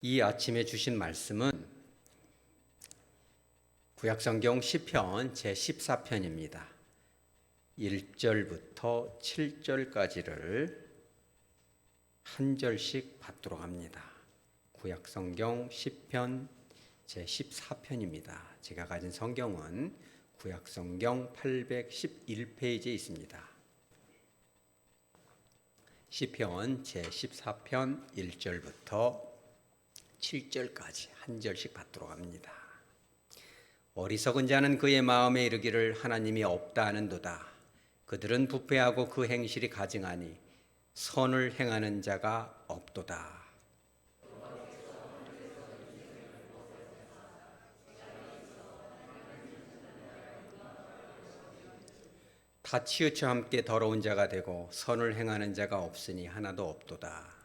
이 아침에 주신 말씀은 구약성경 시편 제14편입니다. 1절부터 7절까지를 한 절씩 받도록 합니다. 구약성경 시편 제14편입니다. 제가 가진 성경은 구약성경 811페이지에 있습니다. 시편 제14편 1절부터 7절까지 한 절씩 받도록 합니다. 어리석은 자는 그의 마음에 이르기를 하나님이 없다 하는도다. 그들은 부패하고 그 행실이 가증하니 선을 행하는 자가 없도다. 다 치우쳐 함께 더러운 자가 되고 선을 행하는 자가 없으니 하나도 없도다.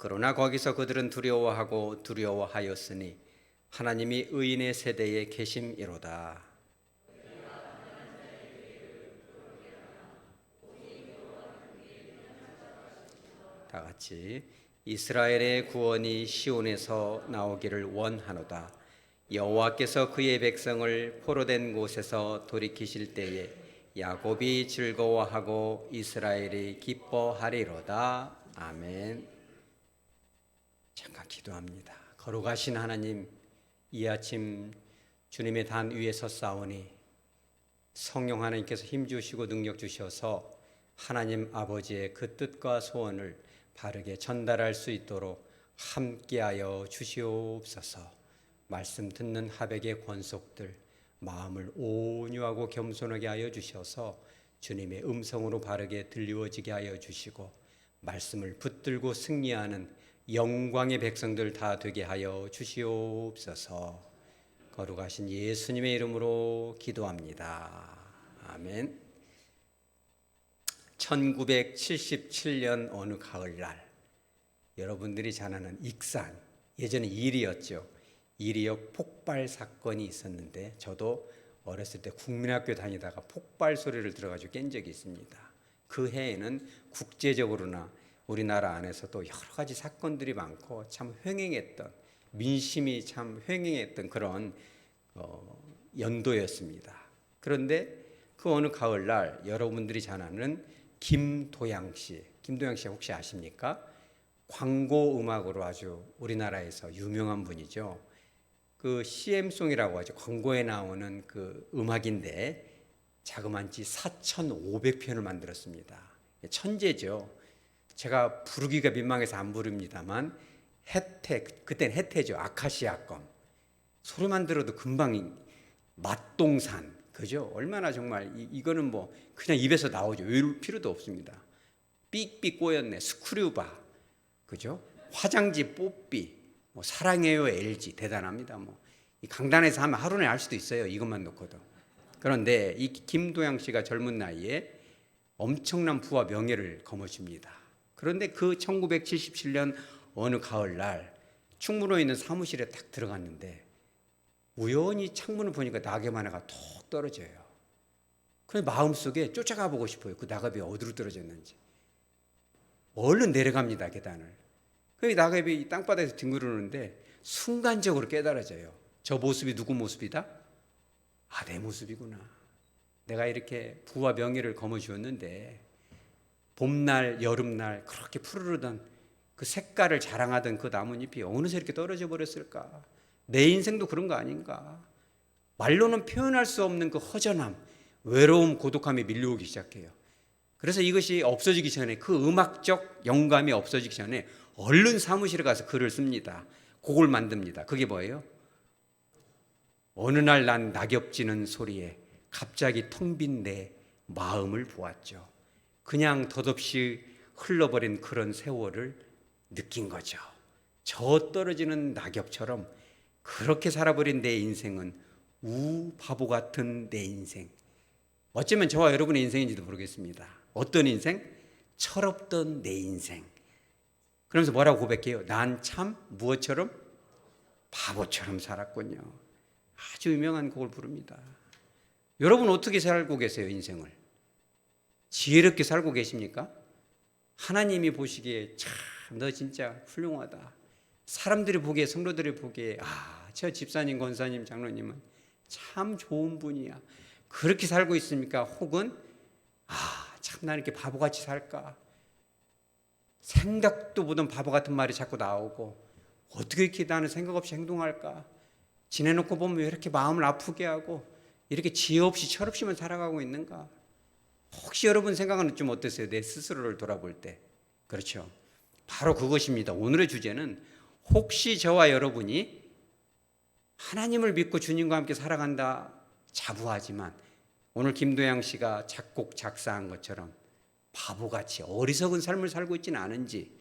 그러나 거기서 그들은 두려워하고 두려워하였으니 하나님이 의인의 세대에 계심이로다. 다 같이 이스라엘의 구원이 시온에서 나오기를 원하노다. 여호와께서 그의 백성을 포로된 곳에서 돌이키실 때에 야곱이 즐거워하고 이스라엘이 기뻐하리로다. 아멘. 잠깐 기도합니다. 거룩하신 하나님, 이 아침 주님의 단 위에 섰사오니 성령 하나님께서 힘 주시고 능력 주셔서 하나님 아버지의 그 뜻과 소원을 바르게 전달할 수 있도록 함께하여 주시옵소서. 말씀 듣는 하백의 권속들 마음을 온유하고 겸손하게 하여 주셔서 주님의 음성으로 바르게 들리워지게 하여 주시고 말씀을 붙들고 승리하는 영광의 백성들 다 되게 하여 주시옵소서. 거룩하신 예수님의 이름으로 기도합니다. 아멘. 1977년 어느 가을날, 여러분들이 잘 아는 익산, 예전에 이리였죠. 이리역 폭발 사건이 있었는데 저도 어렸을 때 국민학교 다니다가 폭발 소리를 들어가지고 깬 적이 있습니다. 그 해에는 국제적으로나 우리나라 안에서도 여러 가지 사건들이 많고 참 횡행했던, 민심이 참 횡행했던 그런 연도였습니다. 그런데 그 어느 가을날 여러분들이 잘 아는 김도양 씨 혹시 아십니까? 광고 음악으로 아주 우리나라에서 유명한 분이죠. 그 CM송이라고 하죠. 광고에 나오는 그 음악인데 자그만치 4,500편을 만들었습니다. 천재죠. 제가 부르기가 민망해서 안 부릅니다만 그때는 혜태죠. 아카시아껌 소리만 들어도 금방 맛동산, 그죠? 얼마나 정말 이거는 뭐 그냥 입에서 나오죠. 외울 필요도 없습니다. 삑삑 꼬였네, 스크류바, 그죠? 화장지 뽀삐, 뭐 사랑해요 LG 대단합니다. 뭐 이 강단에서 하면 하루 내에 할 수도 있어요. 이것만 놓고도. 그런데 이 김도양 씨가 젊은 나이에 엄청난 부와 명예를 거머쥡니다. 그런데 그 1977년 어느 가을날 충무로에 있는 사무실에 딱 들어갔는데 우연히 창문을 보니까 낙엽 하나가 톡 떨어져요. 그래서 마음속에 쫓아가 보고 싶어요. 그 낙엽이 어디로 떨어졌는지. 얼른 내려갑니다, 계단을. 그 낙엽이 땅바닥에서 뒹구르는데 순간적으로 깨달아져요. 저 모습이 누구 모습이다? 아, 내 모습이구나. 내가 이렇게 부와 명예를 거머쥐었는데 봄날, 여름날 그렇게 푸르르던 그 색깔을 자랑하던 그 나뭇잎이 어느새 이렇게 떨어져 버렸을까? 내 인생도 그런 거 아닌가? 말로는 표현할 수 없는 그 허전함, 외로움, 고독함이 밀려오기 시작해요. 그래서 이것이 없어지기 전에, 그 음악적 영감이 없어지기 전에 얼른 사무실에 가서 글을 씁니다. 곡을 만듭니다. 그게 뭐예요? 어느 날 난 낙엽 지는 소리에 갑자기 텅 빈 내 마음을 보았죠. 그냥 덧없이 흘러버린 그런 세월을 느낀 거죠. 저 떨어지는 낙엽처럼 그렇게 살아버린 내 인생은 바보 같은 내 인생. 어쩌면 저와 여러분의 인생인지도 모르겠습니다. 어떤 인생? 철없던 내 인생. 그러면서 뭐라고 고백해요? 난 참 무엇처럼? 바보처럼 살았군요. 아주 유명한 곡을 부릅니다. 여러분 어떻게 살고 계세요, 인생을? 지혜롭게 살고 계십니까? 하나님이 보시기에 참 너 진짜 훌륭하다. 사람들이 보기에, 성도들이 보기에 저 집사님, 권사님, 장로님은 참 좋은 분이야. 그렇게 살고 있습니까? 혹은 참 나 이렇게 바보같이 살까? 생각도 보던 바보 같은 말이 자꾸 나오고 어떻게 이렇게 나는 생각 없이 행동할까? 지내놓고 보면 왜 이렇게 마음을 아프게 하고 이렇게 지혜 없이 철없이만 살아가고 있는가? 혹시 여러분 생각은 좀 어떠세요? 내 스스로를 돌아볼 때. 그렇죠. 바로 그것입니다. 오늘의 주제는 혹시 저와 여러분이 하나님을 믿고 주님과 함께 살아간다 자부하지만 오늘 김도양 씨가 작곡 작사한 것처럼 바보같이 어리석은 삶을 살고 있지는 않은지,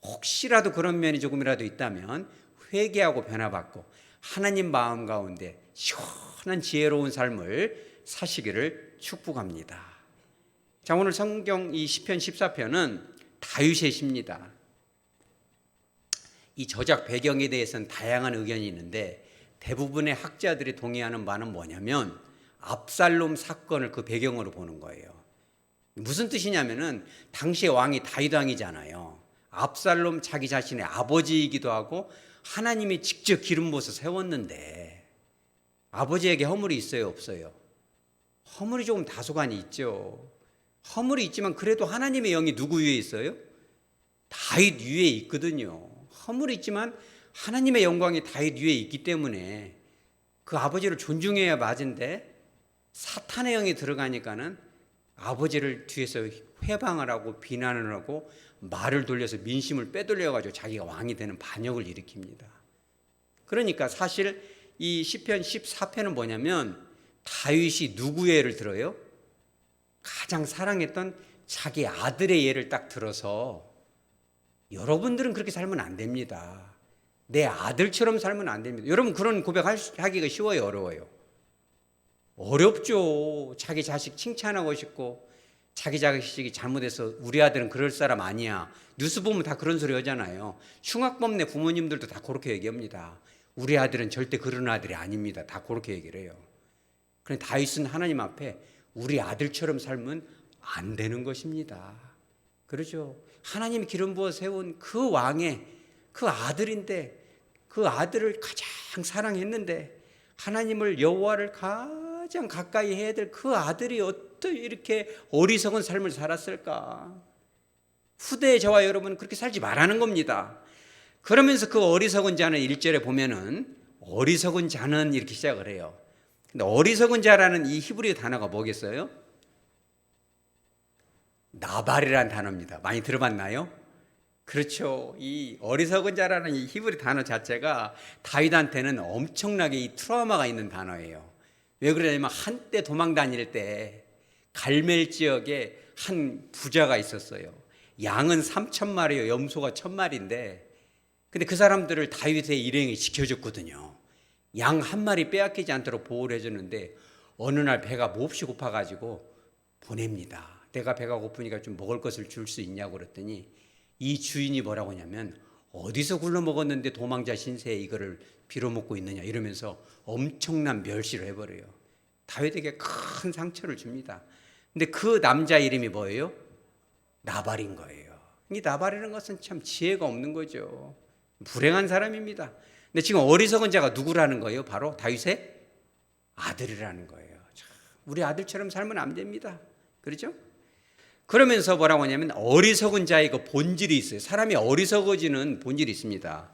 혹시라도 그런 면이 조금이라도 있다면 회개하고 변화받고 하나님 마음 가운데 시원한 지혜로운 삶을 사시기를 축복합니다. 자, 오늘 성경 이 시편 14편은 다윗의 시입니다. 이 저작 배경에 대해서는 다양한 의견이 있는데 대부분의 학자들이 동의하는 바는 뭐냐면 압살롬 사건을 그 배경으로 보는 거예요. 무슨 뜻이냐면은 당시의 왕이 다윗 왕이잖아요. 압살롬 자기 자신의 아버지이기도 하고 하나님이 직접 기름 부어서 세웠는데 아버지에게 허물이 있어요, 없어요? 허물이 조금 다소간이 있죠. 허물이 있지만 그래도 하나님의 영이 누구 위에 있어요? 다윗 위에 있거든요. 허물이 있지만 하나님의 영광이 다윗 위에 있기 때문에 그 아버지를 존중해야 맞은데 사탄의 영이 들어가니까는 아버지를 뒤에서 회방을 하고 비난을 하고 말을 돌려서 민심을 빼돌려가지고 자기가 왕이 되는 반역을 일으킵니다. 그러니까 사실 이 시편 14편은 뭐냐면 다윗이 누구의 예를 들어요? 가장 사랑했던 자기 아들의 예를 딱 들어서 여러분들은 그렇게 살면 안 됩니다. 내 아들처럼 살면 안 됩니다. 여러분 그런 고백하기가 쉬워요, 어려워요? 어렵죠. 자기 자식 칭찬하고 싶고 자기 자식이 잘못해서 우리 아들은 그럴 사람 아니야. 뉴스 보면 다 그런 소리 하잖아요. 흉악범내 부모님들도 다 그렇게 얘기합니다. 우리 아들은 절대 그런 아들이 아닙니다. 다 그렇게 얘기를 해요. 그런데 다윗은 하나님 앞에 우리 아들처럼 살면 안 되는 것입니다. 그렇죠. 하나님이 기름 부어 세운 그 왕의 그 아들인데 그 아들을 가장 사랑했는데 하나님을 여호와를 가장 가까이 해야 될 그 아들이 어떻게 이렇게 어리석은 삶을 살았을까? 후대의 저와 여러분은 그렇게 살지 말라는 겁니다. 그러면서 그 어리석은 자는 1절에 보면은 어리석은 자는 이렇게 시작을 해요. 근데 어리석은 자라는 이 히브리 단어가 뭐겠어요? 나발이라는 단어입니다. 많이 들어봤나요? 그렇죠. 이 어리석은 자라는 이 히브리 단어 자체가 다윗한테는 엄청나게 이 트라우마가 있는 단어예요. 왜 그러냐면 한때 도망 다닐 때 갈멜 지역에 한 부자가 있었어요. 양은 3,000마리요, 염소가 1,000마리인데, 근데 그 사람들을 다윗의 일행이 지켜줬거든요. 양 한 마리 빼앗기지 않도록 보호를 해줬는데 어느 날 배가 몹시 고파가지고 보냅니다. 내가 배가 고프니까 좀 먹을 것을 줄 수 있냐고 그랬더니 이 주인이 뭐라고 하냐면 어디서 굴러 먹었는데 도망자 신세에 이거를 빌어먹고 있느냐 이러면서 엄청난 멸시를 해버려요. 다윗에게 큰 상처를 줍니다. 근데 그 남자 이름이 뭐예요? 나발인 거예요. 이 나발이라는 것은 참 지혜가 없는 거죠. 불행한 사람입니다. 근데 지금 어리석은 자가 누구라는 거예요? 바로 다윗의 아들이라는 거예요. 참, 우리 아들처럼 살면 안 됩니다. 그렇죠? 그러면서 뭐라고 하냐면 어리석은 자의 그 본질이 있어요. 사람이 어리석어지는 본질이 있습니다.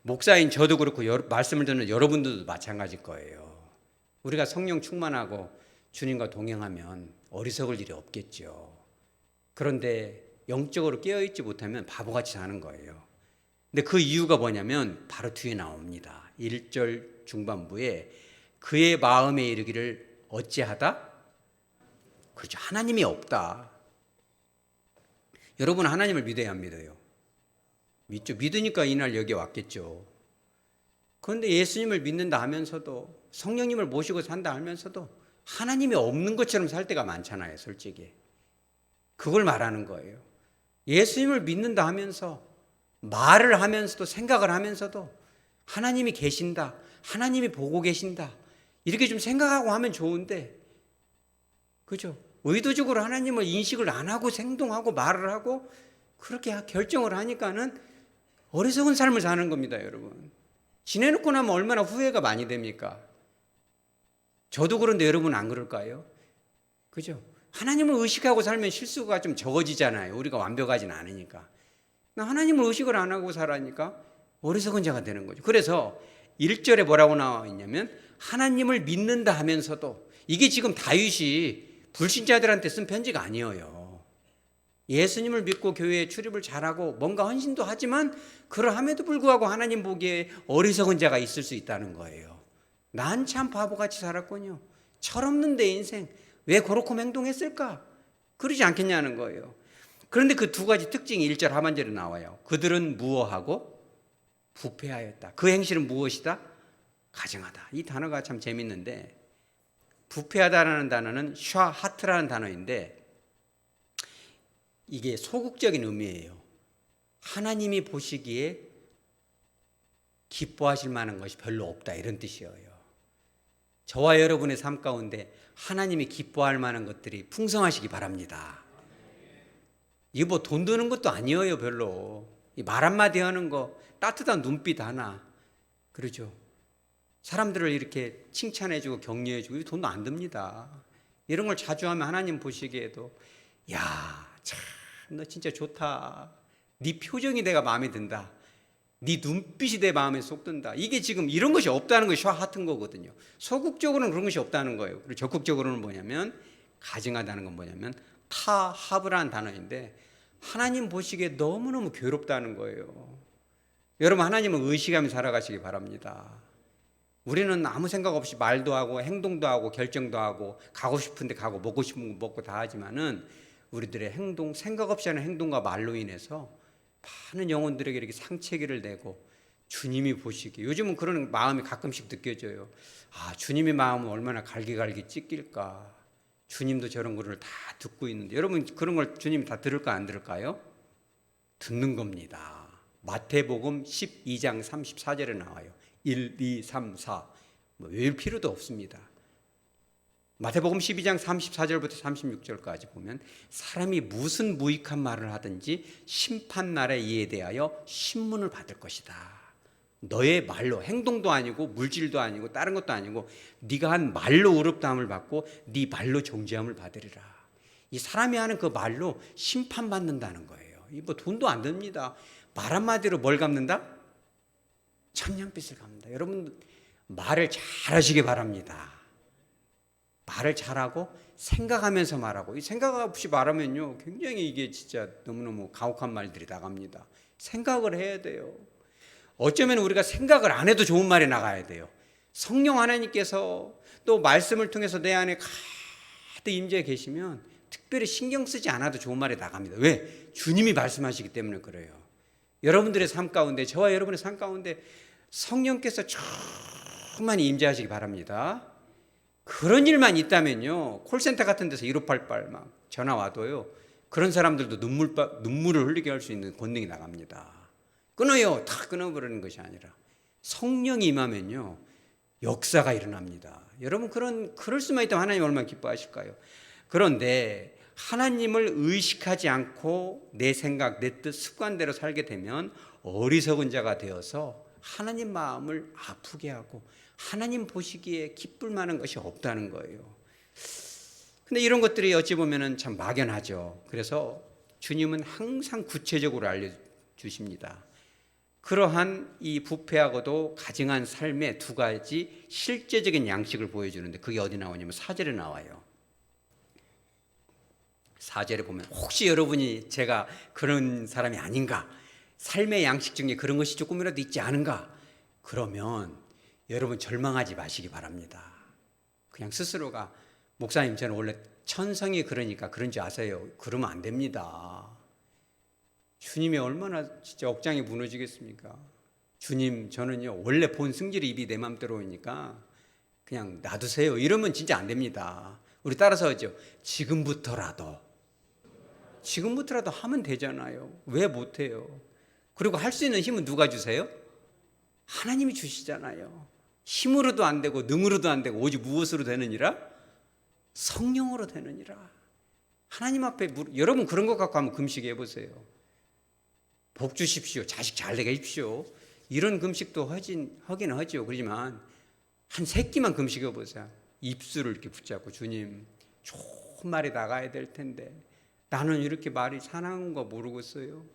목사인 저도 그렇고 말씀을 듣는 여러분들도 마찬가지일 거예요. 우리가 성령 충만하고 주님과 동행하면 어리석을 일이 없겠죠. 그런데 영적으로 깨어있지 못하면 바보같이 사는 거예요. 근데 그 이유가 뭐냐면 바로 뒤에 나옵니다. 1절 중반부에 그의 마음에 이르기를 어찌하다? 그렇죠. 하나님이 없다. 여러분 하나님을 믿어야 안 믿어요? 믿죠. 믿으니까 이날 여기 왔겠죠. 그런데 예수님을 믿는다 하면서도 성령님을 모시고 산다 하면서도 하나님이 없는 것처럼 살 때가 많잖아요. 솔직히. 그걸 말하는 거예요. 예수님을 믿는다 하면서 말을 하면서도 생각을 하면서도 하나님이 계신다. 하나님이 보고 계신다. 이렇게 좀 생각하고 하면 좋은데 그죠? 의도적으로 하나님을 인식을 안 하고 행동하고 말을 하고 그렇게 결정을 하니까는 어리석은 삶을 사는 겁니다, 여러분. 지내놓고 나면 얼마나 후회가 많이 됩니까? 저도 그런데 여러분 안 그럴까요? 그죠? 하나님을 의식하고 살면 실수가 좀 적어지잖아요. 우리가 완벽하진 않으니까. 하나님을 의식을 안 하고 살아니까 어리석은 자가 되는 거죠. 그래서 1절에 뭐라고 나와 있냐면 하나님을 믿는다 하면서도, 이게 지금 다윗이 불신자들한테 쓴 편지가 아니에요. 예수님을 믿고 교회에 출입을 잘하고 뭔가 헌신도 하지만 그러함에도 불구하고 하나님 보기에 어리석은 자가 있을 수 있다는 거예요. 난 참 바보같이 살았군요. 철없는 내 인생 왜 그렇게 행동했을까? 그러지 않겠냐는 거예요. 그런데 그 두 가지 특징이 1절 하반절에 나와요. 그들은 무어하고 부패하였다. 그 행실은 무엇이다? 가증하다. 이 단어가 참 재밌는데, 부패하다라는 단어는 샤하트라는 단어인데 이게 소극적인 의미예요. 하나님이 보시기에 기뻐하실 만한 것이 별로 없다, 이런 뜻이에요. 저와 여러분의 삶 가운데 하나님이 기뻐할 만한 것들이 풍성하시기 바랍니다. 이게 뭐 돈 드는 것도 아니에요, 별로. 말 한마디 하는 거, 따뜻한 눈빛 하나, 그러죠. 사람들을 이렇게 칭찬해주고 격려해주고, 이 돈도 안 듭니다. 이런 걸 자주 하면 하나님 보시기에도, 야, 참, 너 진짜 좋다. 네 표정이 내가 마음에 든다. 네 눈빛이 내 마음에 쏙 든다. 이게 지금 이런 것이 없다는 것이 샤하튼 거거든요. 소극적으로는 그런 것이 없다는 거예요. 그리고 적극적으로는 뭐냐면, 가증하다는 건 뭐냐면 타하브라는 단어인데 하나님 보시기에 너무너무 괴롭다는 거예요. 여러분, 하나님을 의식하며 살아가시기 바랍니다. 우리는 아무 생각 없이 말도 하고 행동도 하고 결정도 하고 가고 싶은데 가고 먹고 싶은 거 먹고 다 하지만은 우리들의 행동, 생각 없이 하는 행동과 말로 인해서 많은 영혼들에게 이렇게 상처를 내고, 주님이 보시기에, 요즘은 그런 마음이 가끔씩 느껴져요. 아, 주님의 마음은 얼마나 갈기갈기 찢길까. 주님도 저런 거를 다 듣고 있는데, 여러분 그런 걸 주님이 다 들을까 안 들을까요? 듣는 겁니다. 마태복음 12장 34절에 나와요. 1, 2, 3, 4 외울 필요도 없습니다. 마태복음 12장 34절부터 36절까지 보면 사람이 무슨 무익한 말을 하든지 심판날에 이에 대하여 신문을 받을 것이다. 너의 말로, 행동도 아니고 물질도 아니고 다른 것도 아니고 네가 한 말로 의롭다함을 받고 네 말로 정죄함을 받으리라. 이 사람이 하는 그 말로 심판받는다는 거예요. 이 뭐 돈도 안 듭니다. 말 한마디로 뭘 갚는다? 천냥빚을 갚는다. 여러분, 말을 잘 하시기 바랍니다. 말을 잘하고 생각하면서 말하고, 이 생각 없이 말하면요 굉장히 이게 진짜 너무너무 가혹한 말들이 나갑니다. 생각을 해야 돼요. 어쩌면 우리가 생각을 안 해도 좋은 말이 나가야 돼요. 성령 하나님께서 또 말씀을 통해서 내 안에 가득 임재해 계시면 특별히 신경 쓰지 않아도 좋은 말이 나갑니다. 왜? 주님이 말씀하시기 때문에 그래요. 여러분들의 삶 가운데, 저와 여러분의 삶 가운데 성령께서 충만히 임재하시기 바랍니다. 그런 일만 있다면요, 콜센터 같은 데서 1588 막 전화 와도요, 그런 사람들도 눈물을 흘리게 할 수 있는 권능이 나갑니다. 끊어요. 다 끊어버리는 것이 아니라 성령이 임하면요 역사가 일어납니다. 여러분, 그럴 수만 있다면 하나님 얼마나 기뻐하실까요? 그런데 하나님을 의식하지 않고 내 생각, 내 뜻, 습관대로 살게 되면 어리석은 자가 되어서 하나님 마음을 아프게 하고 하나님 보시기에 기쁠 만한 것이 없다는 거예요. 근데 이런 것들이 어찌 보면 참 막연하죠. 그래서 주님은 항상 구체적으로 알려주십니다. 그러한 이 부패하고도 가증한 삶의 두 가지 실제적인 양식을 보여주는데, 그게 어디 나오냐면 4절에 나와요. 4절에 보면 혹시 여러분이 제가 그런 사람이 아닌가, 삶의 양식 중에 그런 것이 조금이라도 있지 않은가, 그러면 여러분 절망하지 마시기 바랍니다. 그냥 스스로가 목사님 저는 원래 천성이 그러니까 그런 줄 아세요? 그러면 안 됩니다. 주님이 얼마나 진짜 억장이 무너지겠습니까? 주님, 저는요 원래 본 승질이 입이 내 맘대로 오니까 그냥 놔두세요. 이러면 진짜 안 됩니다. 우리 따라서 하죠. 지금부터라도 하면 되잖아요. 왜 못해요? 그리고 할 수 있는 힘은 누가 주세요? 하나님이 주시잖아요. 힘으로도 안 되고 능으로도 안 되고 오직 무엇으로 되느니라? 성령으로 되느니라. 하나님 앞에 여러분 그런 것 갖고 한번 금식해 보세요. 복 주십시오. 자식 잘 되게 해주십시오. 이런 금식도 하긴 하죠. 그렇지만 한 3끼만 금식해 보세요. 입술을 이렇게 붙잡고 주님 좋은 말이 나가야 될 텐데 나는 이렇게 말이 사나운 거 모르겠어요.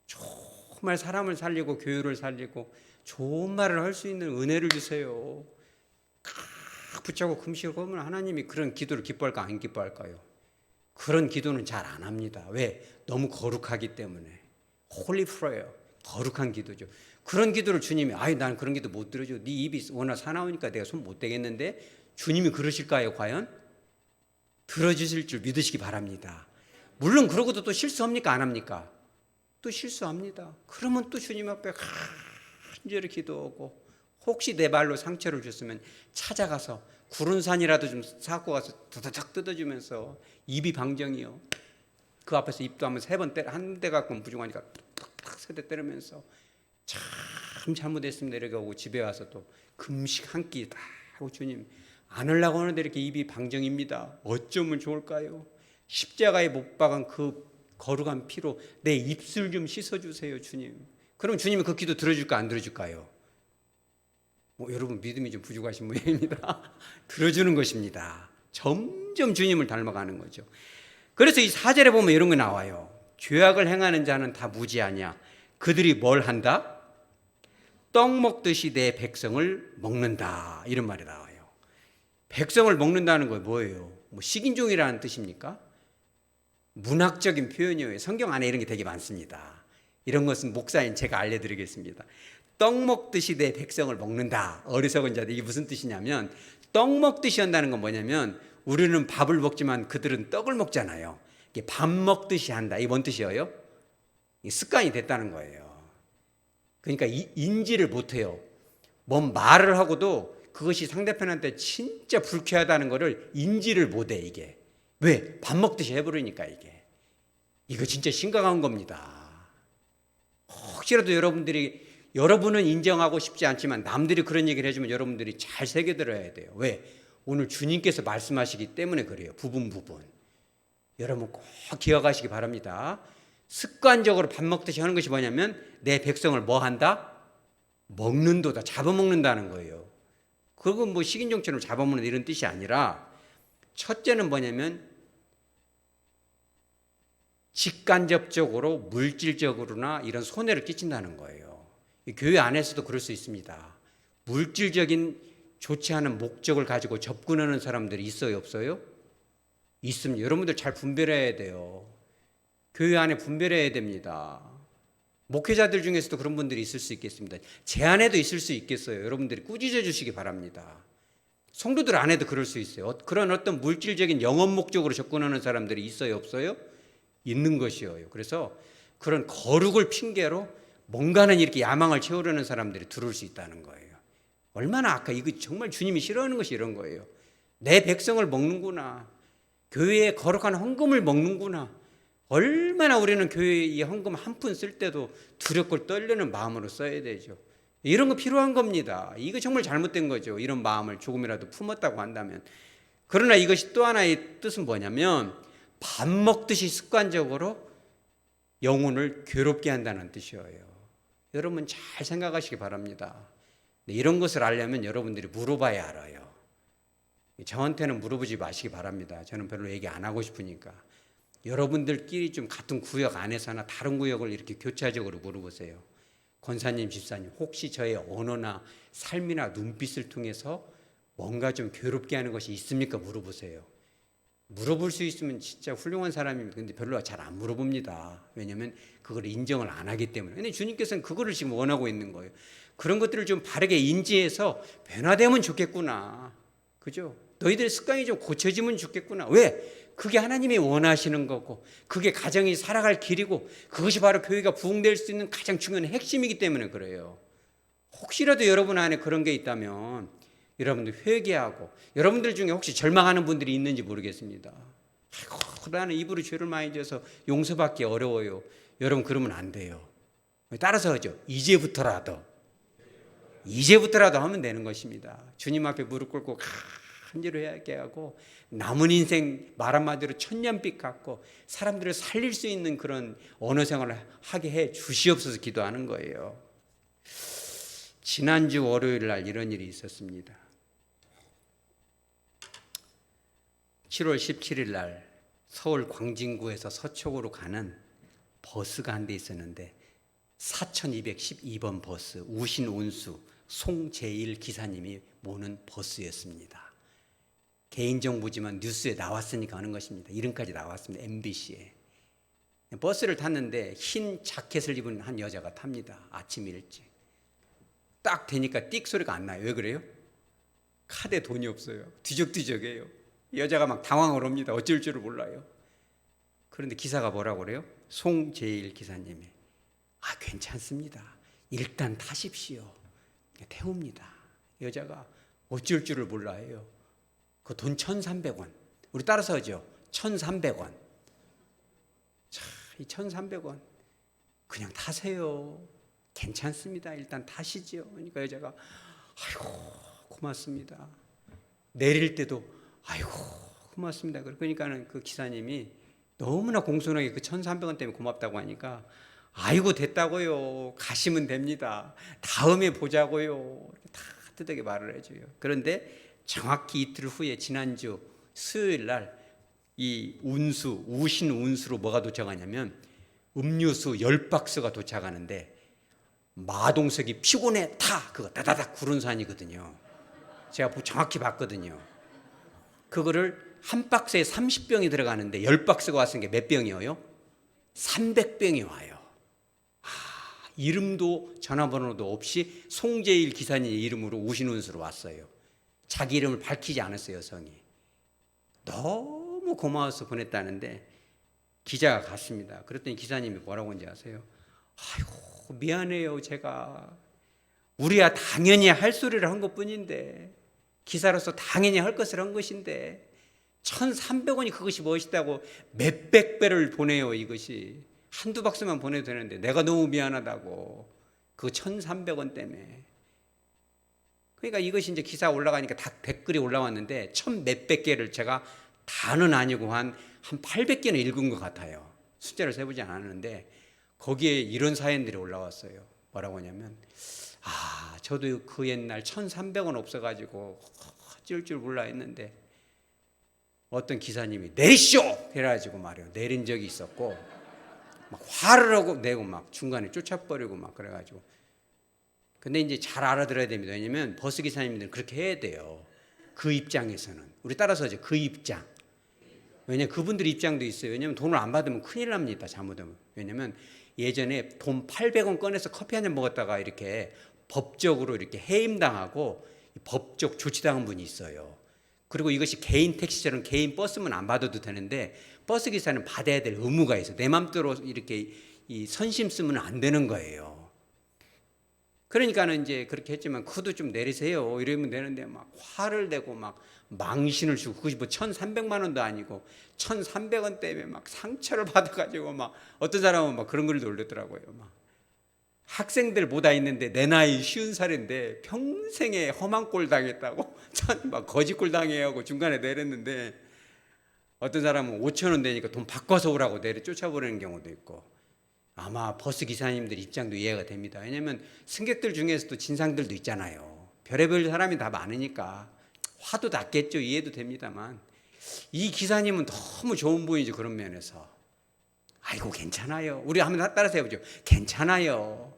정말 사람을 살리고 교회를 살리고 좋은 말을 할 수 있는 은혜를 주세요. 꽉 붙잡고 금식하면 하나님이 그런 기도를 기뻐할까 안 기뻐할까요? 그런 기도는 잘 안 합니다. 왜? 너무 거룩하기 때문에. 홀리 프레어, 거룩한 기도죠. 그런 기도를 주님이 난 그런 기도 못 들어줘. 네 입이 워낙 사나우니까 내가 손 못 대겠는데 주님이 그러실까요? 과연? 들어주실 줄 믿으시기 바랍니다. 물론 그러고도 또 실수합니까? 안 합니까? 또 실수합니다. 그러면 또 주님 앞에 간절히 기도하고 혹시 내 발로 상처를 줬으면 찾아가서 구른 산이라도 좀 사고 가서 드드닥 뜯어주면서 입이 방정이요. 그 앞에서 입도 한번 3번 때려 한 대 갖고는 부족하니까 탁탁 3대 때리면서 참 잘못했습니다 이렇게 오고 집에 와서 또 금식 한 끼 다 하고 주님 안 하려고 하는데 이렇게 입이 방정입니다. 어쩌면 좋을까요? 십자가에 못 박은 그 거룩한 피로 내 입술 좀 씻어주세요 주님. 그럼 주님은 그 기도 들어줄까 안 들어줄까요? 여러분 믿음이 좀 부족하신 모양입니다. 들어주는 것입니다. 점점 주님을 닮아가는 거죠. 그래서 이 4절에 보면 이런 거 나와요. 죄악을 행하는 자는 다 무지하냐. 그들이 뭘 한다? 떡 먹듯이 내 백성을 먹는다. 이런 말이 나와요. 백성을 먹는다는 거 뭐예요? 식인종이라는 뜻입니까? 문학적인 표현이에요. 성경 안에 이런 게 되게 많습니다. 이런 것은 목사인 제가 알려드리겠습니다. 떡 먹듯이 내 백성을 먹는다. 어리석은 자들 이게 무슨 뜻이냐면 떡 먹듯이 한다는 건 뭐냐면 우리는 밥을 먹지만 그들은 떡을 먹잖아요. 이게 밥 먹듯이 한다. 이게 뭔 뜻이에요? 습관이 됐다는 거예요. 그러니까 인지를 못해요. 뭔 말을 하고도 그것이 상대편한테 진짜 불쾌하다는 것을 인지를 못해 이게. 왜? 밥 먹듯이 해버리니까 이게. 이거 진짜 심각한 겁니다. 혹시라도 여러분은 인정하고 싶지 않지만 남들이 그런 얘기를 해주면 여러분들이 잘 새겨들어야 돼요. 왜? 오늘 주님께서 말씀하시기 때문에 그래요. 부분. 여러분 꼭 기억하시기 바랍니다. 습관적으로 밥 먹듯이 하는 것이 뭐냐면 내 백성을 뭐 한다? 먹는도다. 잡아먹는다는 거예요. 그건 식인종처럼 잡아먹는 이런 뜻이 아니라 첫째는 뭐냐면 직간접적으로 물질적으로나 이런 손해를 끼친다는 거예요. 교회 안에서도 그럴 수 있습니다. 물질적인 좋지 않은 목적을 가지고 접근하는 사람들이 있어요, 없어요? 있습니다. 여러분들 잘 분별해야 돼요. 교회 안에 분별해야 됩니다. 목회자들 중에서도 그런 분들이 있을 수 있겠습니다. 제 안에도 있을 수 있겠어요. 여러분들이 꾸짖어 주시기 바랍니다. 성도들 안에도 그럴 수 있어요. 그런 어떤 물질적인 영업 목적으로 접근하는 사람들이 있어요, 없어요? 있는 것이에요. 그래서 그런 거룩을 핑계로 뭔가는 이렇게 야망을 채우려는 사람들이 들어올 수 있다는 거예요. 얼마나 이거 정말 주님이 싫어하는 것이 이런 거예요. 내 백성을 먹는구나. 교회에 거룩한 헌금을 먹는구나. 얼마나 우리는 교회에 이 헌금 한 푼 쓸 때도 두렵고 떨리는 마음으로 써야 되죠. 이런 거 필요한 겁니다. 이거 정말 잘못된 거죠. 이런 마음을 조금이라도 품었다고 한다면. 그러나 이것이 또 하나의 뜻은 뭐냐면 밥 먹듯이 습관적으로 영혼을 괴롭게 한다는 뜻이에요. 여러분 잘 생각하시기 바랍니다. 이런 것을 알려면 여러분들이 물어봐야 알아요. 저한테는 물어보지 마시기 바랍니다. 저는 별로 얘기 안 하고 싶으니까. 여러분들끼리 좀 같은 구역 안에서나 다른 구역을 이렇게 교차적으로 물어보세요. 권사님, 집사님, 혹시 저의 언어나 삶이나 눈빛을 통해서 뭔가 좀 괴롭게 하는 것이 있습니까? 물어보세요. 물어볼 수 있으면 진짜 훌륭한 사람입니다. 근데 별로 잘 안 물어봅니다. 왜냐하면 그걸 인정을 안 하기 때문에. 근데 주님께서는 그거를 지금 원하고 있는 거예요. 그런 것들을 좀 바르게 인지해서 변화되면 좋겠구나. 그죠? 너희들의 습관이 좀 고쳐지면 좋겠구나. 왜? 그게 하나님이 원하시는 거고 그게 가정이 살아갈 길이고 그것이 바로 교회가 부흥될 수 있는 가장 중요한 핵심이기 때문에 그래요. 혹시라도 여러분 안에 그런 게 있다면 여러분들 회개하고 여러분들 중에 혹시 절망하는 분들이 있는지 모르겠습니다. 아이고, 나는 입으로 죄를 많이 져서 용서받기 어려워요. 여러분 그러면 안 돼요. 따라서 하죠. 이제부터라도 하면 되는 것입니다. 주님 앞에 무릎 꿇고 간지러하게 하고 남은 인생 말 한마디로 천년빛 같고 사람들을 살릴 수 있는 그런 언어 생활을 하게 해 주시옵소서 기도하는 거예요. 지난주 월요일 날 이런 일이 있었습니다. 7월 17일 날 서울 광진구에서 서초구로 가는 버스가 한 대 있었는데 4212번 버스, 우신 운수 송재일 기사님이 모는 버스였습니다. 개인정보지만 뉴스에 나왔으니까 하는 것입니다. 이름까지 나왔습니다. MBC에. 버스를 탔는데 흰 자켓을 입은 한 여자가 탑니다. 아침 일찍. 딱 되니까 띡 소리가 안 나요. 왜 그래요? 카드에 돈이 없어요. 뒤적뒤적해요. 여자가 막 당황을 합니다. 어쩔 줄을 몰라요. 그런데 기사가 뭐라고 그래요? 송재일 기사님이 괜찮습니다. 일단 타십시오. 태웁니다. 여자가 어쩔 줄을 몰라요. 그 돈 1,300원. 우리 따라서 하죠. 1,300원. 자, 이 1,300원 그냥 타세요. 괜찮습니다. 일단 타시죠. 그러니까 여자가 아이고 고맙습니다. 내릴 때도 아이고 고맙습니다. 그러니까는 그 기사님이 너무나 공손하게 그 1,300원 때문에 고맙다고 하니까 아이고 됐다고요. 가시면 됩니다. 다음에 보자고요. 다 뜨뜻하게 말을 해줘요. 그런데 정확히 이틀 후에 지난주 수요일 날 이 운수, 우신 운수로 뭐가 도착하냐면 음료수 10박스가 도착하는데 마동석이 피곤해 타 그거 다다닥 구른산이거든요. 제가 정확히 봤거든요. 그거를 한 박스에 30병이 들어가는데 10박스가 왔으니까 몇 병이에요? 300병이 와요. 이름도 전화번호도 없이 송재일 기사님 이름으로 우신운수로 왔어요. 자기 이름을 밝히지 않았어요. 여성이. 너무 고마워서 보냈다는데 기자가 갔습니다. 그랬더니 기사님이 뭐라고 하는지 아세요? 아이고 미안해요. 제가 우리야 당연히 할 소리를 한 것뿐인데 기사로서 당연히 할 것을 한 것인데 1,300원이 그것이 무엇이다고 몇백 배를 보내요. 이것이 한두 박스만 보내도 되는데 내가 너무 미안하다고 그 1,300원 때문에. 그러니까 이것이 이제 기사 올라가니까 다 댓글이 올라왔는데 1,몇백 개를 제가 다는 아니고 한 800개는 읽은 것 같아요. 숫자를 세보지 않았는데 거기에 이런 사연들이 올라왔어요. 뭐라고 하냐면 저도 그 옛날 1,300원 없어가지고 어쩔 줄 몰라 했는데 어떤 기사님이 내리시오! 그래가지고 말이에요. 내린 적이 있었고 막 화를 하고 내고 막 중간에 쫓아버리고 막 그래가지고. 근데 이제 잘 알아들어야 됩니다. 왜냐면 버스 기사님들은 그렇게 해야 돼요. 그 입장에서는. 우리 따라서 하죠. 그 입장. 왜냐면 그분들 입장도 있어요. 왜냐면 돈을 안 받으면 큰일 납니다. 잘못하면. 왜냐면 예전에 돈 800원 꺼내서 커피 한 잔 먹었다가 이렇게 법적으로 이렇게 해임당하고 법적 조치당한 분이 있어요. 그리고 이것이 개인 택시처럼 개인 버스면 안 받아도 되는데 버스 기사는 받아야 될 의무가 있어요. 내 맘대로 이렇게 이 선심 쓰면 안 되는 거예요. 그러니까는 이제 그렇게 했지만 그도 좀 내리세요. 이러면 되는데 막 화를 내고 막 망신을 주고 그것이 뭐 1,300만 원도 아니고 1,300원 때문에 막 상처를 받아가지고 막 어떤 사람은 막 그런 글도 올렸더라고요. 막 학생들보다 있는데 내 나이 50살인데 평생에 험한 꼴 당했다고 막 거짓 꼴 당해하고 중간에 내렸는데 어떤 사람은 5,000원 되니까 돈 바꿔서 오라고 내려 쫓아버리는 경우도 있고 아마 버스 기사님들 입장도 이해가 됩니다. 왜냐하면 승객들 중에서도 진상들도 있잖아요. 별의별 사람이 다 많으니까 화도 났겠죠. 이해도 됩니다만 이 기사님은 너무 좋은 분이죠. 그런 면에서 아이고 괜찮아요. 우리 한번 따라서 해보죠. 괜찮아요.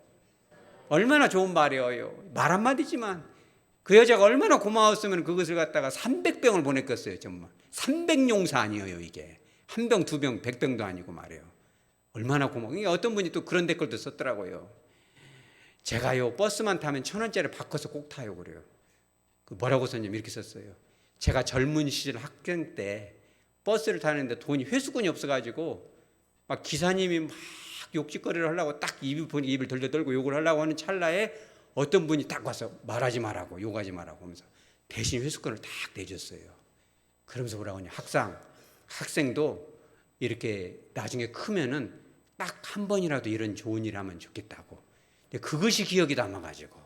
얼마나 좋은 말이에요. 말 한마디지만 그 여자가 얼마나 고마웠으면 그것을 갖다가 300병을 보냈겠어요. 정말 300용사 아니에요. 이게 한 병, 두 병, 100병도 아니고 말이에요. 얼마나 고마워. 어떤 분이 또 그런 댓글도 썼더라고요. 제가요 버스만 타면 1,000원짜리 바꿔서 꼭 타요. 그래요. 그 뭐라고 썼냐면 이렇게 썼어요. 제가 젊은 시절 학생 때 버스를 타는데 돈이 회수권이 없어가지고 막 기사님이 막 욕짓거리를 하려고 딱 입을 들려들고 욕을 하려고 하는 찰나에 어떤 분이 딱 와서 말하지 말라고 욕하지 말라고 하면서 대신 회수권을 딱 내줬어요. 그러면서 뭐라고 하냐. 학생도 이렇게 나중에 크면은 딱 한 번이라도 이런 좋은 일 하면 좋겠다고. 그것이 기억이 남아가지고.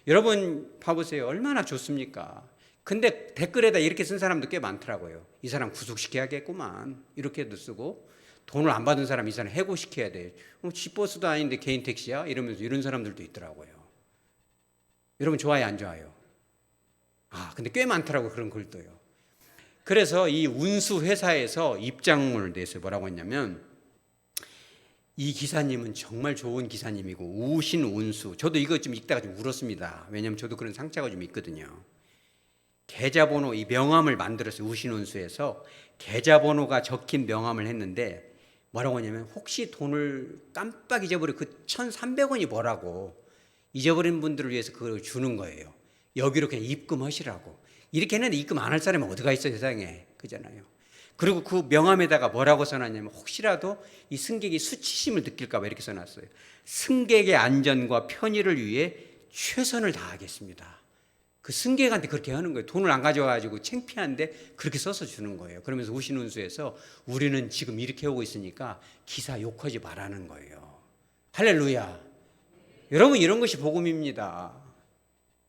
여러분 봐보세요. 얼마나 좋습니까? 근데 댓글에다 이렇게 쓴 사람도 꽤 많더라고요. 이 사람 구속시켜야겠구만. 이렇게도 쓰고, 돈을 안 받은 사람 이 사람 해고시켜야 돼. 집버스도 아닌데 개인 택시야? 이러면서 이런 사람들도 있더라고요. 여러분 좋아요, 안 좋아요? 근데 꽤 많더라고요, 그런 글도요. 그래서 이 운수 회사에서 입장문을 냈어요. 뭐라고 했냐면, 이 기사님은 정말 좋은 기사님이고 우신 운수. 저도 이거 좀 읽다가 좀 울었습니다. 왜냐하면 저도 그런 상처가 좀 있거든요. 계좌번호, 이 명함을 만들었어요. 우신 운수에서 계좌번호가 적힌 명함을 했는데 뭐라고 하냐면, 혹시 돈을 깜빡 잊어버려 그 1,300원이 뭐라고, 잊어버린 분들을 위해서 그걸 주는 거예요. 여기로 그냥 입금하시라고. 이렇게 했는데 입금 안 할 사람이 어디가 있어 세상에. 그잖아요. 그리고 그 명함에다가 뭐라고 써놨냐면, 혹시라도 이 승객이 수치심을 느낄까 봐 이렇게 써놨어요. 승객의 안전과 편의를 위해 최선을 다하겠습니다. 그 승객한테 그렇게 하는 거예요. 돈을 안 가져와가지고 창피한데 그렇게 써서 주는 거예요. 그러면서 우신운수에서 우리는 지금 이렇게 오고 있으니까 기사 욕하지 말라는 거예요. 할렐루야. 여러분, 이런 것이 복음입니다.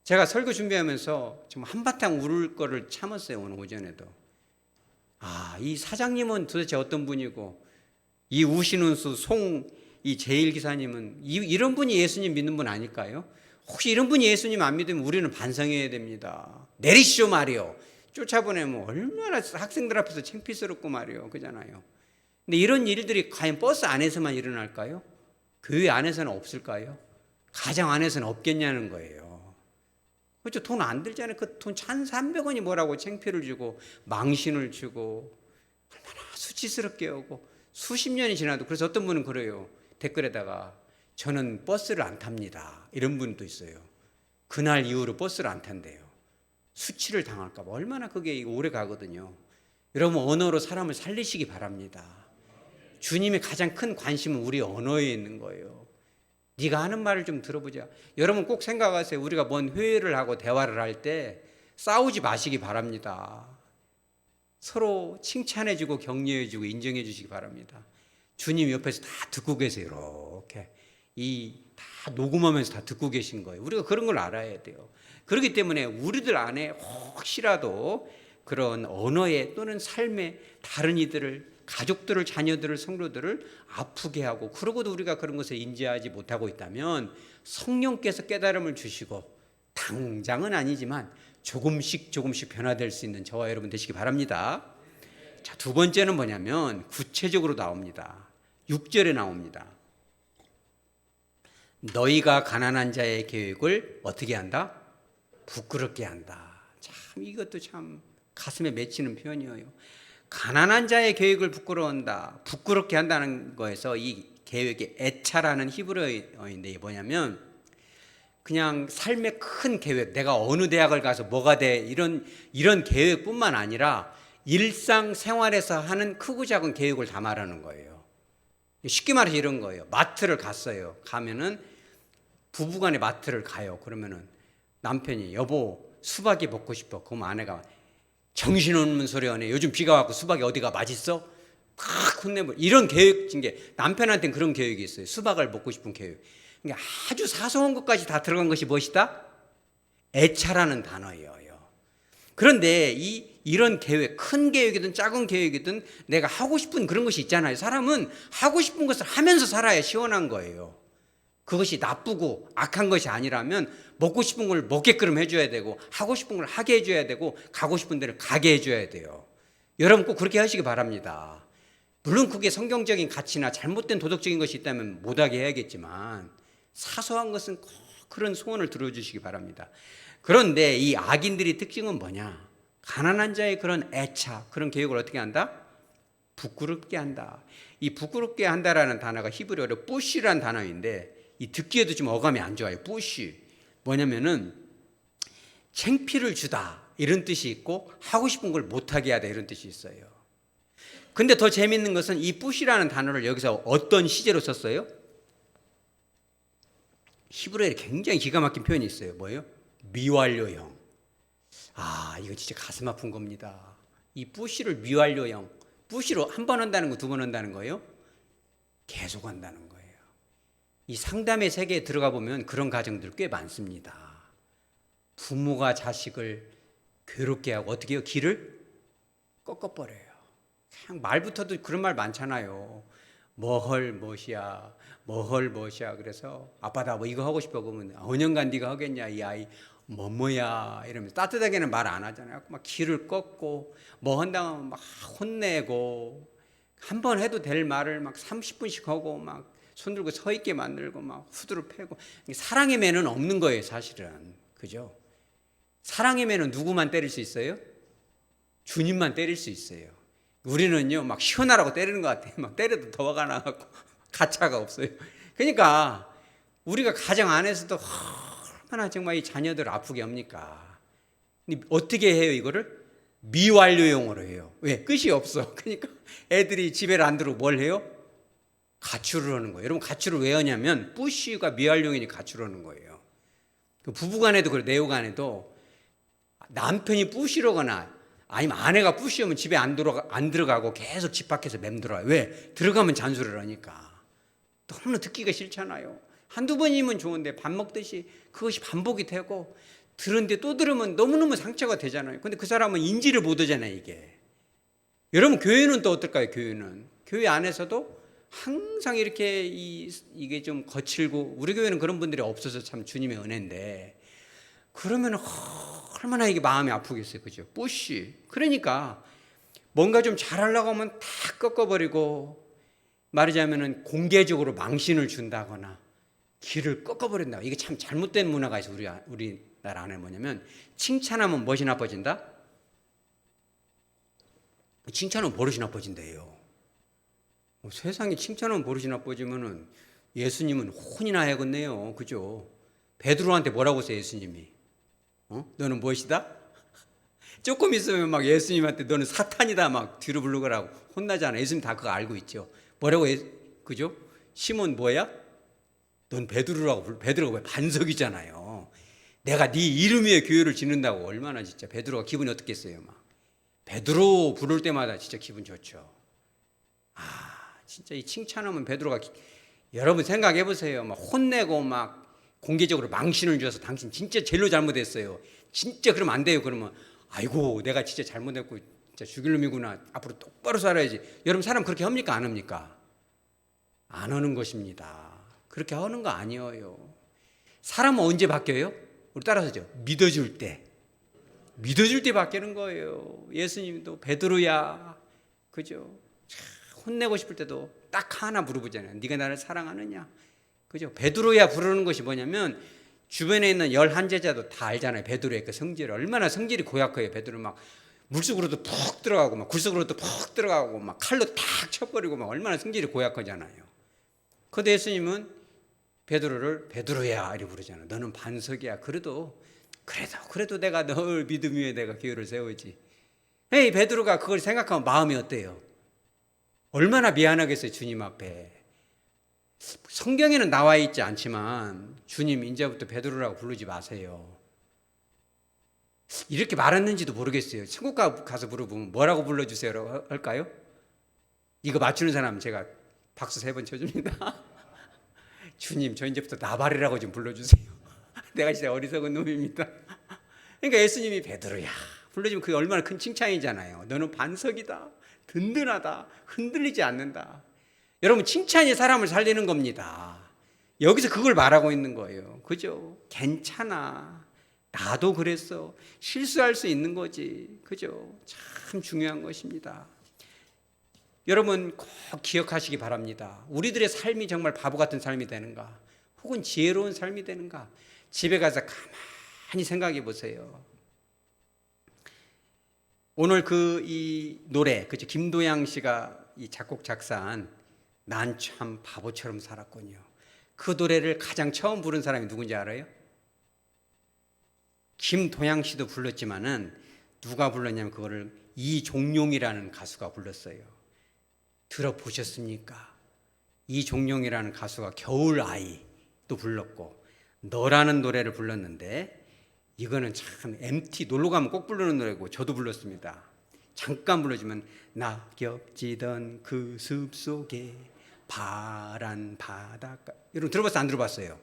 제가 설교 준비하면서 좀 한바탕 울을 거를 참았어요. 오늘 오전에도. 이 사장님은 도대체 어떤 분이고, 이 우신운수 이 제일기사님은 이런 분이 예수님 믿는 분 아닐까요? 혹시 이런 분이 예수님 안 믿으면 우리는 반성해야 됩니다. 내리시오 말이요. 쫓아보내면 얼마나 학생들 앞에서 창피스럽고 말이요. 그잖아요. 근데 이런 일들이 과연 버스 안에서만 일어날까요? 교회 안에서는 없을까요? 가정 안에서는 없겠냐는 거예요. 그렇죠. 돈 안 들잖아요. 그 돈 1,300원이 뭐라고 창피를 주고 망신을 주고 얼마나 수치스럽게 하고, 수십 년이 지나도. 그래서 어떤 분은 그래요. 댓글에다가 저는 버스를 안 탑니다. 이런 분도 있어요. 그날 이후로 버스를 안 탄대요. 수치를 당할까 봐. 얼마나 그게 오래 가거든요. 여러분, 언어로 사람을 살리시기 바랍니다. 주님의 가장 큰 관심은 우리 언어에 있는 거예요. 네가 하는 말을 좀 들어보자. 여러분 꼭 생각하세요. 우리가 뭔 회의를 하고 대화를 할 때 싸우지 마시기 바랍니다. 서로 칭찬해주고 격려해주고 인정해주시기 바랍니다. 주님 옆에서 다 듣고 계세요. 이렇게 다 녹음하면서 다 듣고 계신 거예요. 우리가 그런 걸 알아야 돼요. 그렇기 때문에 우리들 안에 혹시라도 그런 언어에 또는 삶에 다른 이들을, 가족들을, 자녀들을, 성도들을 아프게 하고, 그러고도 우리가 그런 것을 인지하지 못하고 있다면 성령께서 깨달음을 주시고, 당장은 아니지만 조금씩 변화될 수 있는 저와 여러분 되시기 바랍니다. 자, 두 번째는 뭐냐면 구체적으로 나옵니다. 6절에 나옵니다. 너희가 가난한 자의 계획을 어떻게 한다? 부끄럽게 한다. 참, 이것도 참 가슴에 맺히는 표현이에요. 가난한 자의 계획을 부끄럽게 한다는 거에서 이 계획의 애차라는 히브리어인데, 이게 뭐냐면 그냥 삶의 큰 계획, 내가 어느 대학을 가서 뭐가 돼, 이런 계획뿐만 아니라 일상생활에서 하는 크고 작은 계획을 다 말하는 거예요. 쉽게 말해서 이런 거예요. 마트를 갔어요. 가면은 부부간에 마트를 가요. 그러면은 남편이 여보 수박이 먹고 싶어. 그럼 아내가 정신없는 소리 하네. 요즘 비가 왔고 수박이 어디가 맛있어? 팍 혼내버. 이런 계획인 게, 남편한테는 그런 계획이 있어요. 수박을 먹고 싶은 계획. 그러니까 아주 사소한 것까지 다 들어간 것이 무엇이다? 애차라는 단어예요. 그런데 이런 계획, 큰 계획이든 작은 계획이든 내가 하고 싶은 그런 것이 있잖아요. 사람은 하고 싶은 것을 하면서 살아야 시원한 거예요. 그것이 나쁘고 악한 것이 아니라면 먹고 싶은 걸 먹게끔 해줘야 되고, 하고 싶은 걸 하게 해줘야 되고, 가고 싶은 데를 가게 해줘야 돼요. 여러분 꼭 그렇게 하시기 바랍니다. 물론 그게 성경적인 가치나 잘못된 도덕적인 것이 있다면 못하게 해야겠지만, 사소한 것은 꼭 그런 소원을 들어주시기 바랍니다. 그런데 이 악인들의 특징은 뭐냐? 가난한 자의 그런 애차, 그런 계획을 어떻게 한다? 부끄럽게 한다. 이 부끄럽게 한다라는 단어가 히브리어로 뿌시라는 단어인데, 이 듣기에도 좀 어감이 안 좋아요. 뿌시. 뭐냐면은 창피를 주다 이런 뜻이 있고, 하고 싶은 걸 못하게 하다 이런 뜻이 있어요. 근데 더 재밌는 것은 이 뿌시라는 단어를 여기서 어떤 시제로 썼어요? 히브리어에 굉장히 기가 막힌 표현이 있어요. 뭐예요? 미완료형. 이거 진짜 가슴 아픈 겁니다. 이 뿌시를 미완료형. 뿌시로 한 번 한다는 거, 두 번 한다는 거예요? 계속 한다는 거예요. 이 상담의 세계에 들어가 보면 그런 가정들 꽤 많습니다. 부모가 자식을 괴롭게 하고 어떻게 해요? 길을 꺾어버려요. 그냥 말부터도 그런 말 많잖아요. 뭐헐 멋이야, 뭐헐 멋이야. 그래서 아빠 나 뭐 이거 하고 싶어 그러면 5년간 네가 하겠냐 이 아이 뭐야 이러면서 따뜻하게는 말 안 하잖아요. 막 길을 꺾고 뭐 한다면 막 혼내고 한 번 해도 될 말을 막 30분씩 하고 막 손 들고 서 있게 만들고 막 후드를 패고. 사랑의 매는 없는 거예요 사실은. 그죠? 사랑의 매는 누구만 때릴 수 있어요? 주님만 때릴 수 있어요. 우리는요 막 시원하라고 때리는 것 같아요. 막 때려도 더 화가 나갖고 가차가 없어요. 그러니까 우리가 가정 안에서도 얼마나 정말 이 자녀들 아프게 합니까? 어떻게 해요 이거를? 미완료용으로 해요. 왜? 끝이 없어. 그러니까 애들이 집에를 안 들어오고 뭘 해요? 가출을 하는 거예요. 여러분 가출을 왜 하냐면 뿌시가 미완료용이니 가출을 하는 거예요. 부부간에도 그래, 내요간에도 남편이 뿌시로거나 아니면 아내가 뿌시오면 집에 안 들어가고 계속 집 밖에서 맴돌아요. 왜? 들어가면 잔소리를 하니까. 너무나 듣기가 싫잖아요. 한두 번이면 좋은데 밥 먹듯이 그것이 반복이 되고 들은데 또 들으면 너무너무 상처가 되잖아요. 근데 그 사람은 인지를 못 하잖아요 이게. 여러분 교회는 또 어떨까요? 교회 안에서도 항상 이렇게 이게 좀 거칠고, 우리 교회는 그런 분들이 없어서 참 주님의 은혜인데, 그러면 얼마나 이게 마음이 아프겠어요. 그죠? 뿌시. 그러니까 뭔가 좀 잘하려고 하면 다 꺾어버리고, 말하자면은 공개적으로 망신을 준다거나 길을 꺾어버린다. 이게 참 잘못된 문화가 있어. 우리나라 안에 뭐냐면, 칭찬하면 무엇이 나빠진다? 칭찬하면 버릇이 나빠진대요. 세상에 칭찬하면 버릇이 나빠지면은 예수님은 혼이나 해야겠네요. 그죠? 베드로한테 뭐라고 했어요 예수님이? 너는 무엇이다? 조금 있으면 막 예수님한테 너는 사탄이다 막 뒤로 부르거라고 혼나잖아. 예수님 다 그거 알고 있죠. 뭐라고 그죠? 시몬 뭐야? 넌 베드로라고 베드로가 왜 반석이잖아요. 내가 네 이름 위에 교회를 짓는다고. 얼마나 진짜 베드로가 기분이 어떻겠어요. 막 베드로 부를 때마다 진짜 기분 좋죠. 진짜 이 칭찬하면 베드로가 여러분 생각해 보세요. 막 혼내고 막 공개적으로 망신을 줘서 당신 진짜 제일로 잘못했어요. 진짜 그러면 안 돼요. 그러면 아이고 내가 진짜 잘못했고 진짜 죽일 놈이구나. 앞으로 똑바로 살아야지. 여러분 사람 그렇게 합니까? 안 합니까? 안 하는 것입니다. 그렇게 하는 거 아니에요. 사람은 언제 바뀌어요? 우리 따라서죠. 믿어줄 때 바뀌는 거예요. 예수님도 베드로야, 그죠? 혼내고 싶을 때도 딱 하나 물어보잖아요. 네가 나를 사랑하느냐? 그죠? 베드로야 부르는 것이 뭐냐면, 주변에 있는 11제자도 다 알잖아요. 베드로의 그 성질을. 얼마나 성질이 고약해요. 베드로 막 물속으로도 푹 들어가고 막 굴속으로도 푹 들어가고 막 칼로 탁 쳐버리고 막 얼마나 성질이 고약하잖아요. 그런데 예수님은 베드로를 베드로야 이렇게 부르잖아요. 너는 반석이야. 그래도 내가 널 믿음 위에 내가 교회를 세우지. 에이, 베드로가 그걸 생각하면 마음이 어때요? 얼마나 미안하겠어요. 주님 앞에. 성경에는 나와 있지 않지만 주님 이제부터 베드로라고 부르지 마세요. 이렇게 말했는지도 모르겠어요. 천국 가서 물어보면 뭐라고 불러주세요라고 할까요? 이거 맞추는 사람 제가 박수 3번 쳐줍니다. 주님 저 이제부터 나발이라고 좀 불러주세요. 내가 진짜 어리석은 놈입니다. 그러니까 예수님이 베드로야 불러주면 그게 얼마나 큰 칭찬이잖아요. 너는 반석이다. 든든하다. 흔들리지 않는다. 여러분 칭찬이 사람을 살리는 겁니다. 여기서 그걸 말하고 있는 거예요. 그죠? 괜찮아. 나도 그랬어. 실수할 수 있는 거지. 그죠? 참 중요한 것입니다. 여러분 꼭 기억하시기 바랍니다. 우리들의 삶이 정말 바보 같은 삶이 되는가? 혹은 지혜로운 삶이 되는가? 집에 가서 가만히 생각해 보세요. 오늘 이 노래, 그죠? 김도양 씨가 이 작곡 작사한 난 참 바보처럼 살았군요. 그 노래를 가장 처음 부른 사람이 누군지 알아요? 김도양 씨도 불렀지만은 누가 불렀냐면 그거를 이종용이라는 가수가 불렀어요. 들어보셨습니까? 이종용이라는 가수가 겨울 아이도 불렀고 너라는 노래를 불렀는데, 이거는 참 MT 놀러 가면 꼭 부르는 노래고 저도 불렀습니다. 잠깐 불러주면 낙엽지던 그 숲속에 파란 바닷가. 여러분 들어봤어요? 안 들어봤어요?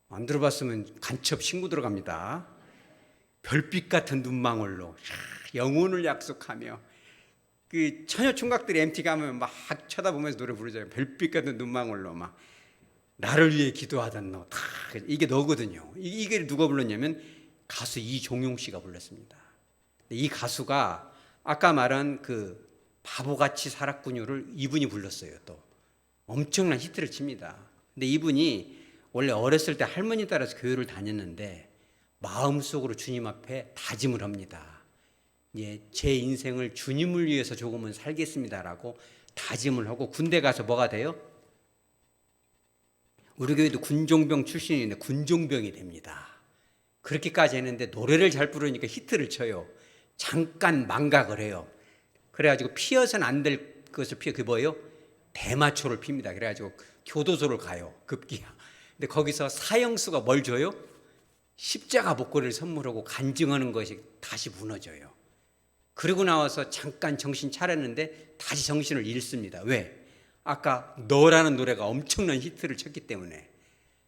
안 들어봤으면 간첩 신고 들어갑니다. 별빛 같은 눈망울로 영혼을 약속하며 그 처녀 총각들이 MT 가면 막 쳐다보면서 노래 부르잖아요. 별빛 같은 눈망울로 막 나를 위해 기도하던 너. 다 이게 너거든요. 이게 누가 불렀냐면 가수 이종용 씨가 불렀습니다. 이 가수가 아까 말한 그 바보같이 살았군요를 이분이 불렀어요. 또 엄청난 히트를 칩니다. 근데 이분이 원래 어렸을 때 할머니 따라서 교회를 다녔는데 마음속으로 주님 앞에 다짐을 합니다. 예, 제 인생을 주님을 위해서 조금은 살겠습니다라고 다짐을 하고 군대 가서 뭐가 돼요? 우리 교회도 군종병 출신인데 군종병이 됩니다. 그렇게까지 했는데 노래를 잘 부르니까 히트를 쳐요. 잠깐 망각을 해요. 그래가지고 피어서는 안 될 것을 피해. 그게 뭐예요? 대마초를 핍니다. 그래가지고 교도소를 가요. 급기야. 근데 거기서 사형수가 뭘 줘요? 십자가 목걸이를 선물하고 간증하는 것이 다시 무너져요. 그리고 나와서 잠깐 정신 차렸는데 다시 정신을 잃습니다. 왜? 아까 너라는 노래가 엄청난 히트를 쳤기 때문에.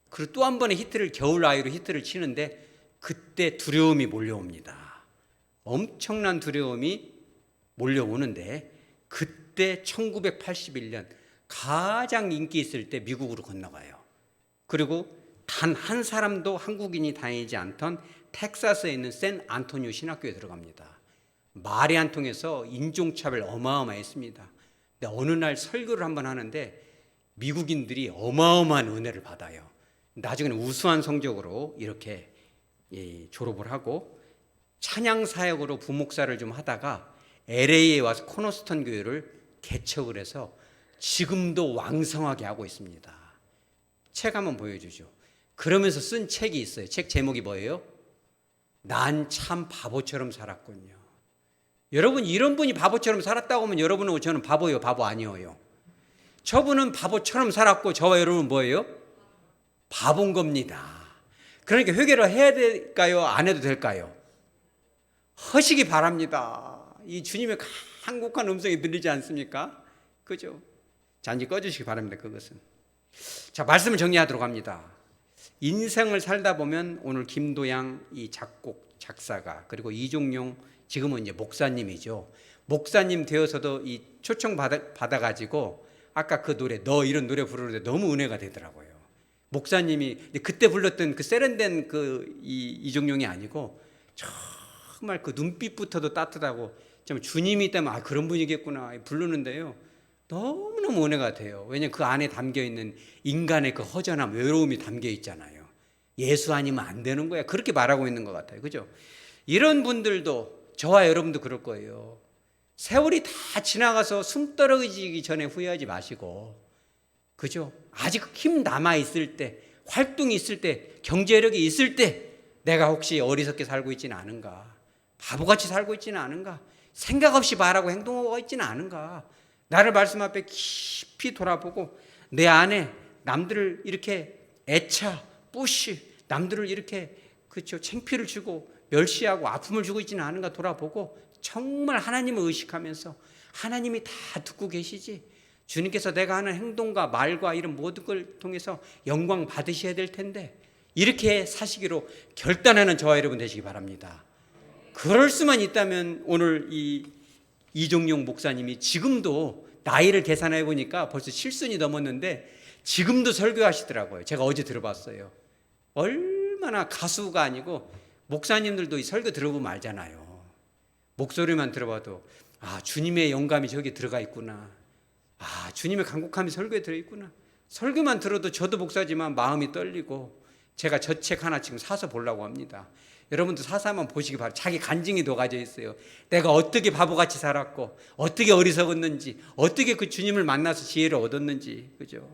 그리고 또 한 번의 히트를 겨울 아이로 히트를 치는데 그때 두려움이 몰려옵니다. 엄청난 두려움이 몰려오는데 그때 1981년 가장 인기 있을 때 미국으로 건너가요. 그리고 단 한 사람도 한국인이 다니지 않던 텍사스에 있는 샌 안토니오 신학교에 들어갑니다. 말이 안 통해서 인종차별 어마어마했습니다. 근데 어느 날 설교를 한번 하는데 미국인들이 어마어마한 은혜를 받아요. 나중에는 우수한 성적으로 이렇게 졸업을 하고 찬양 사역으로 부목사를 좀 하다가 LA에 와서 코너스턴 교회를 개척을 해서 지금도 왕성하게 하고 있습니다. 책 한번 보여주죠. 그러면서 쓴 책이 있어요. 책 제목이 뭐예요? 난 참 바보처럼 살았군요. 여러분, 이런 분이 바보처럼 살았다고 하면 여러분은 저는 바보예요, 바보 아니에요? 저분은 바보처럼 살았고 저와 여러분은 뭐예요? 바본 겁니다. 그러니까 회개를 해야 될까요? 안 해도 될까요? 하시기 바랍니다. 이 주님의 한국한 음성이 들리지 않습니까? 그죠? 자, 이제 꺼주시기 바랍니다. 그것은. 자, 말씀을 정리하도록 합니다. 인생을 살다 보면 오늘 김도양 이 작곡 작사가 그리고 이종용 지금은 이제 목사님이죠. 목사님 되어서도 이 초청 받아가지고 아까 그 노래 너 이런 노래 부르는데 너무 은혜가 되더라고요. 목사님이 그때 불렀던 그 세련된 그 이종용이 아니고 정말 그 눈빛부터도 따뜻하고 좀 주님이 있다면 그런 분이겠구나 부르는데요. 너무너무 은혜가 돼요. 왜냐하면 그 안에 담겨있는 인간의 그 허전함, 외로움이 담겨 있잖아요. 예수 아니면 안 되는 거야. 그렇게 말하고 있는 것 같아요. 그죠? 이런 분들도 저와 여러분도 그럴 거예요. 세월이 다 지나가서 숨 떨어지기 전에 후회하지 마시고, 그죠? 아직 힘 남아있을 때, 활동이 있을 때, 경제력이 있을 때 내가 혹시 어리석게 살고 있지는 않은가? 바보같이 살고 있지는 않은가? 생각 없이 말하고 행동하고 있지는 않은가? 나를 말씀 앞에 깊이 돌아보고 내 안에 남들을 이렇게 애차, 뿌시, 남들을 이렇게 그렇죠 창피를 주고 멸시하고 아픔을 주고 있지는 않은가 돌아보고 정말 하나님을 의식하면서 하나님이 다 듣고 계시지 주님께서 내가 하는 행동과 말과 이런 모든 걸 통해서 영광 받으셔야 될 텐데 이렇게 사시기로 결단하는 저와 여러분 되시기 바랍니다. 그럴 수만 있다면 오늘 이종용 목사님이 지금도 나이를 계산해 보니까 벌써 7순이 넘었는데 지금도 설교하시더라고요. 제가 어제 들어봤어요. 얼마나 가수가 아니고 목사님들도 이 설교 들어보면 알잖아요. 목소리만 들어봐도 주님의 영감이 저기 들어가 있구나. 주님의 간곡함이 설교에 들어있구나. 설교만 들어도 저도 목사지만 마음이 떨리고 제가 저 책 하나 지금 사서 보려고 합니다. 여러분도 사서 한번 보시기 바랍니다. 자기 간증이 녹아져 있어요. 내가 어떻게 바보같이 살았고 어떻게 어리석었는지 어떻게 그 주님을 만나서 지혜를 얻었는지 그죠?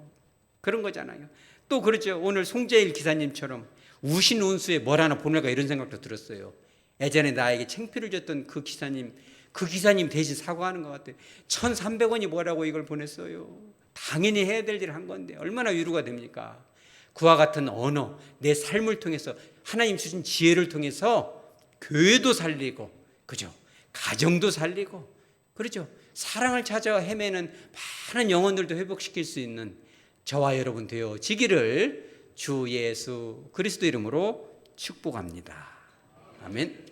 그런 거잖아요. 또 그렇죠. 오늘 송재일 기사님처럼 우신 운수에 뭘 하나 보낼까 이런 생각도 들었어요. 예전에 나에게 창피를 줬던 그 기사님 대신 사과하는 것 같아요. 1,300원이 뭐라고 이걸 보냈어요. 당연히 해야 될 일을 한 건데 얼마나 위로가 됩니까? 그와 같은 언어, 내 삶을 통해서 하나님 주신 지혜를 통해서 교회도 살리고, 그죠? 가정도 살리고, 그렇죠? 사랑을 찾아 헤매는 많은 영혼들도 회복시킬 수 있는 저와 여러분 되어지기를 주 예수 그리스도 이름으로 축복합니다. 아멘.